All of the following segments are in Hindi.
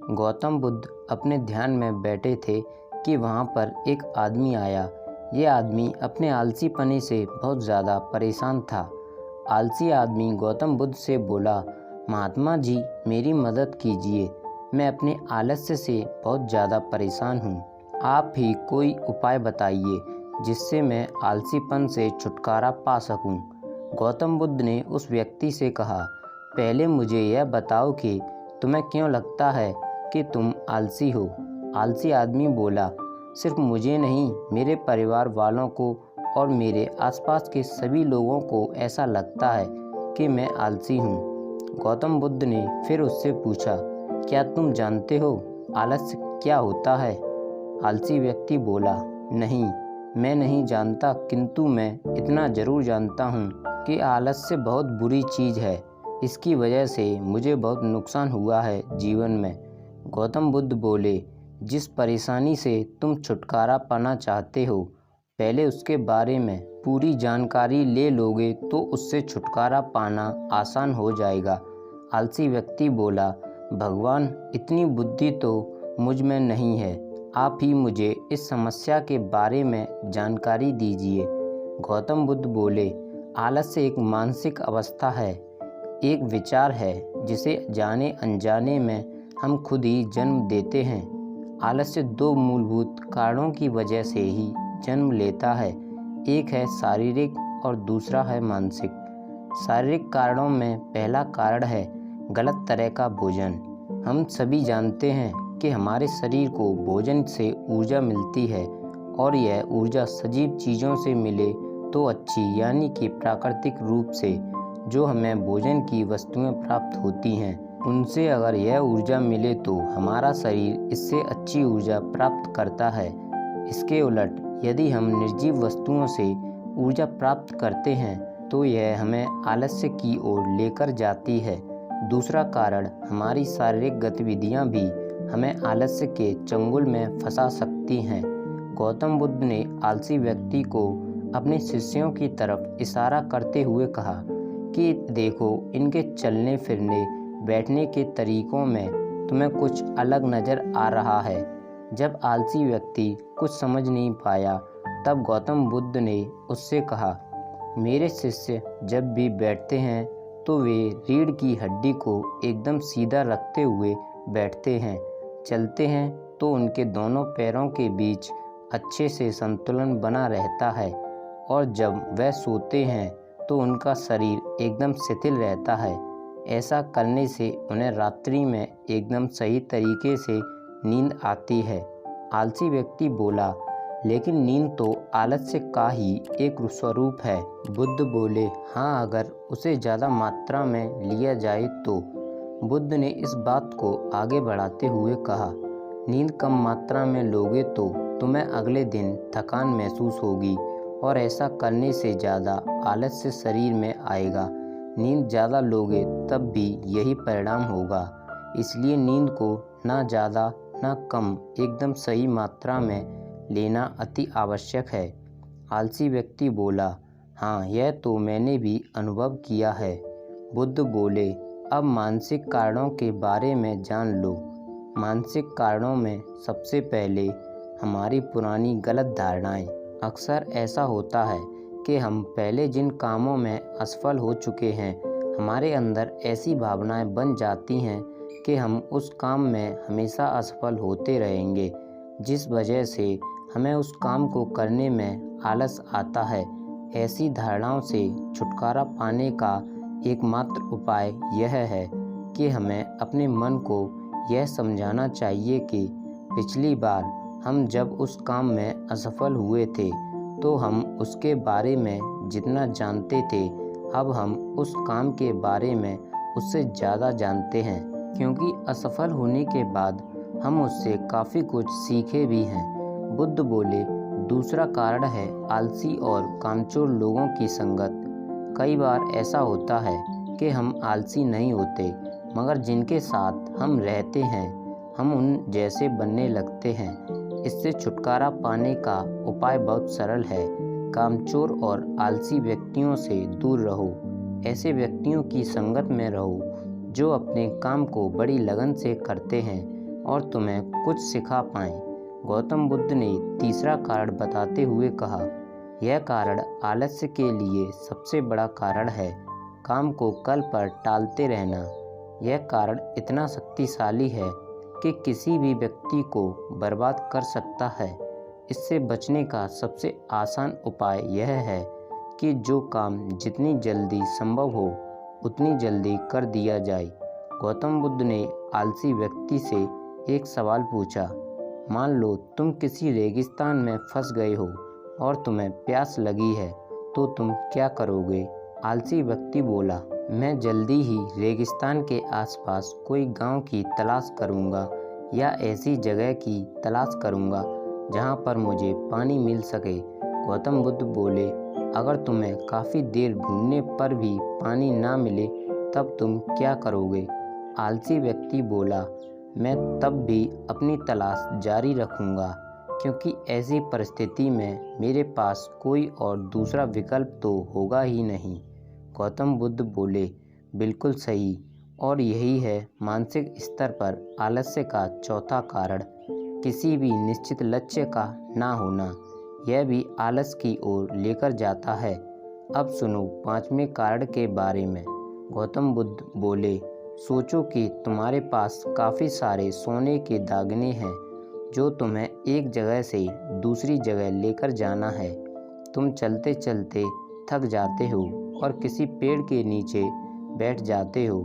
गौतम बुद्ध अपने ध्यान में बैठे थे कि वहाँ पर एक आदमी आया। ये आदमी अपने आलसीपने से बहुत ज़्यादा परेशान था। आलसी आदमी गौतम बुद्ध से बोला, महात्मा जी मेरी मदद कीजिए, मैं अपने आलस्य से बहुत ज़्यादा परेशान हूँ। आप ही कोई उपाय बताइए जिससे मैं आलसीपन से छुटकारा पा सकूँ। गौतम बुद्ध ने उस व्यक्ति से कहा, पहले मुझे यह बताओ कि तुम्हें क्यों लगता है कि तुम आलसी हो। आलसी आदमी बोला, सिर्फ मुझे नहीं, मेरे परिवार वालों को और मेरे आसपास के सभी लोगों को ऐसा लगता है कि मैं आलसी हूँ। गौतम बुद्ध ने फिर उससे पूछा, क्या तुम जानते हो आलस्य क्या होता है? आलसी व्यक्ति बोला, नहीं, मैं नहीं जानता, किंतु मैं इतना ज़रूर जानता हूँ कि आलस्य बहुत बुरी चीज़ है। इसकी वजह से मुझे बहुत नुकसान हुआ है जीवन में। गौतम बुद्ध बोले, जिस परेशानी से तुम छुटकारा पाना चाहते हो, पहले उसके बारे में पूरी जानकारी ले लोगे तो उससे छुटकारा पाना आसान हो जाएगा। आलसी व्यक्ति बोला, भगवान इतनी बुद्धि तो मुझ में नहीं है, आप ही मुझे इस समस्या के बारे में जानकारी दीजिए। गौतम बुद्ध बोले, आलस्य एक मानसिक अवस्था है, एक विचार है जिसे जाने अनजाने में हम खुद ही जन्म देते हैं। आलस्य दो मूलभूत कारणों की वजह से ही जन्म लेता है, एक है शारीरिक और दूसरा है मानसिक। शारीरिक कारणों में पहला कारण है गलत तरह का भोजन। हम सभी जानते हैं कि हमारे शरीर को भोजन से ऊर्जा मिलती है और यह ऊर्जा सजीव चीज़ों से मिले तो अच्छी, यानी कि प्राकृतिक रूप से जो हमें भोजन की वस्तुएं प्राप्त होती हैं, उनसे अगर यह ऊर्जा मिले तो हमारा शरीर इससे अच्छी ऊर्जा प्राप्त करता है। इसके उलट यदि हम निर्जीव वस्तुओं से ऊर्जा प्राप्त करते हैं तो यह हमें आलस्य की ओर लेकर जाती है। दूसरा कारण, हमारी शारीरिक गतिविधियां भी हमें आलस्य के चंगुल में फंसा सकती हैं। गौतम बुद्ध ने आलसी व्यक्ति को अपने शिष्यों की तरफ इशारा करते हुए कहा कि देखो, इनके चलने फिरने बैठने के तरीकों में तुम्हें कुछ अलग नज़र आ रहा है। जब आलसी व्यक्ति कुछ समझ नहीं पाया तब गौतम बुद्ध ने उससे कहा, मेरे शिष्य जब भी बैठते हैं तो वे रीढ़ की हड्डी को एकदम सीधा रखते हुए बैठते हैं, चलते हैं तो उनके दोनों पैरों के बीच अच्छे से संतुलन बना रहता है, और जब वह सोते हैं तो उनका शरीर एकदम शिथिल रहता है। ऐसा करने से उन्हें रात्रि में एकदम सही तरीके से नींद आती है। आलसी व्यक्ति बोला, लेकिन नींद तो आलस्य का ही एक स्वरूप है। बुद्ध बोले, हाँ, अगर उसे ज़्यादा मात्रा में लिया जाए तो। बुद्ध ने इस बात को आगे बढ़ाते हुए कहा, नींद कम मात्रा में लोगे तो तुम्हें अगले दिन थकान महसूस होगी और ऐसा करने से ज़्यादा आलस्य शरीर में आएगा। नींद ज़्यादा लोगे तब भी यही परिणाम होगा। इसलिए नींद को ना ज़्यादा ना कम, एकदम सही मात्रा में लेना अति आवश्यक है। आलसी व्यक्ति बोला, हाँ, यह तो मैंने भी अनुभव किया है। बुद्ध बोले, अब मानसिक कारणों के बारे में जान लो। मानसिक कारणों में सबसे पहले हमारी पुरानी गलत धारणाएं। अक्सर ऐसा होता है कि हम पहले जिन कामों में असफल हो चुके हैं, हमारे अंदर ऐसी भावनाएं बन जाती हैं कि हम उस काम में हमेशा असफल होते रहेंगे, जिस वजह से हमें उस काम को करने में आलस आता है। ऐसी धारणाओं से छुटकारा पाने का एकमात्र उपाय यह है कि हमें अपने मन को यह समझाना चाहिए कि पिछली बार हम जब उस काम में असफल हुए थे तो हम उसके बारे में जितना जानते थे, अब हम उस काम के बारे में उससे ज़्यादा जानते हैं, क्योंकि असफल होने के बाद हम उससे काफ़ी कुछ सीखे भी हैं। बुद्ध बोले, दूसरा कारण है आलसी और कामचोर लोगों की संगत। कई बार ऐसा होता है कि हम आलसी नहीं होते, मगर जिनके साथ हम रहते हैं हम उन जैसे बनने लगते हैं। इससे छुटकारा पाने का उपाय बहुत सरल है। कामचोर और आलसी व्यक्तियों से दूर रहो। ऐसे व्यक्तियों की संगत में रहो जो अपने काम को बड़ी लगन से करते हैं, और तुम्हें कुछ सिखा पाएं। गौतम बुद्ध ने तीसरा कारण बताते हुए कहा, यह कारण आलस्य के लिए सबसे बड़ा कारण है, काम को कल पर टालते रहना। यह कारण इतना शक्तिशाली है कि किसी भी व्यक्ति को बर्बाद कर सकता है। इससे बचने का सबसे आसान उपाय यह है कि जो काम जितनी जल्दी संभव हो उतनी जल्दी कर दिया जाए। गौतम बुद्ध ने आलसी व्यक्ति से एक सवाल पूछा, मान लो तुम किसी रेगिस्तान में फंस गए हो और तुम्हें प्यास लगी है, तो तुम क्या करोगे? आलसी व्यक्ति बोला, मैं जल्दी ही रेगिस्तान के आसपास कोई गांव की तलाश करूंगा या ऐसी जगह की तलाश करूंगा जहां पर मुझे पानी मिल सके। गौतम बुद्ध बोले, अगर तुम्हें काफ़ी देर ढूंढने पर भी पानी ना मिले तब तुम क्या करोगे? आलसी व्यक्ति बोला, मैं तब भी अपनी तलाश जारी रखूंगा, क्योंकि ऐसी परिस्थिति में मेरे पास कोई और दूसरा विकल्प तो होगा ही नहीं। गौतम बुद्ध बोले, बिल्कुल सही, और यही है मानसिक स्तर पर आलस्य का चौथा कारण, किसी भी निश्चित लक्ष्य का ना होना। यह भी आलस की ओर लेकर जाता है। अब सुनो पांचवें कारण के बारे में। गौतम बुद्ध बोले, सोचो कि तुम्हारे पास काफ़ी सारे सोने के दागने हैं जो तुम्हें एक जगह से दूसरी जगह लेकर जाना है। तुम चलते चलते थक जाते हो और किसी पेड़ के नीचे बैठ जाते हो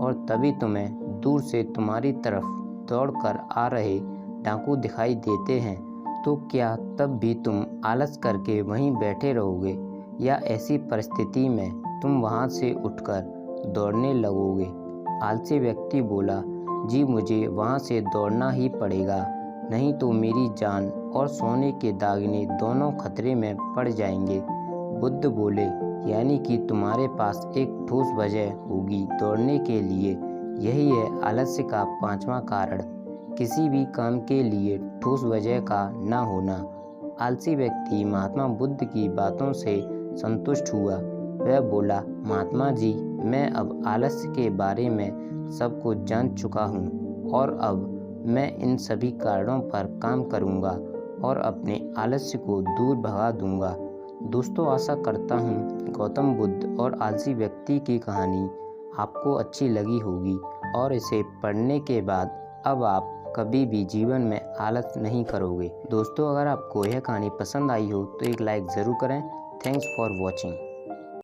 और तभी तुम्हें दूर से तुम्हारी तरफ दौड़कर आ रहे डाकू दिखाई देते हैं। तो क्या तब भी तुम आलस करके वहीं बैठे रहोगे या ऐसी परिस्थिति में तुम वहां से उठकर दौड़ने लगोगे? आलसी व्यक्ति बोला, जी मुझे वहां से दौड़ना ही पड़ेगा, नहीं तो मेरी जान और सोने के दागने दोनों खतरे में पड़ जाएंगे। बुद्ध बोले, यानी कि तुम्हारे पास एक ठोस वजह होगी दौड़ने के लिए। यही है आलस्य का पांचवा कारण, किसी भी काम के लिए ठोस वजह का ना होना। आलसी व्यक्ति महात्मा बुद्ध की बातों से संतुष्ट हुआ। वह बोला, महात्मा जी, मैं अब आलस्य के बारे में सब कुछ जान चुका हूँ और अब मैं इन सभी कारणों पर काम करूँगा और अपने आलस्य को दूर भगा दूँगा। दोस्तों, आशा करता हूँ गौतम बुद्ध और आलसी व्यक्ति की कहानी आपको अच्छी लगी होगी और इसे पढ़ने के बाद अब आप कभी भी जीवन में आलस नहीं करोगे। दोस्तों, अगर आपको यह कहानी पसंद आई हो तो एक लाइक ज़रूर करें। Thanks for watching.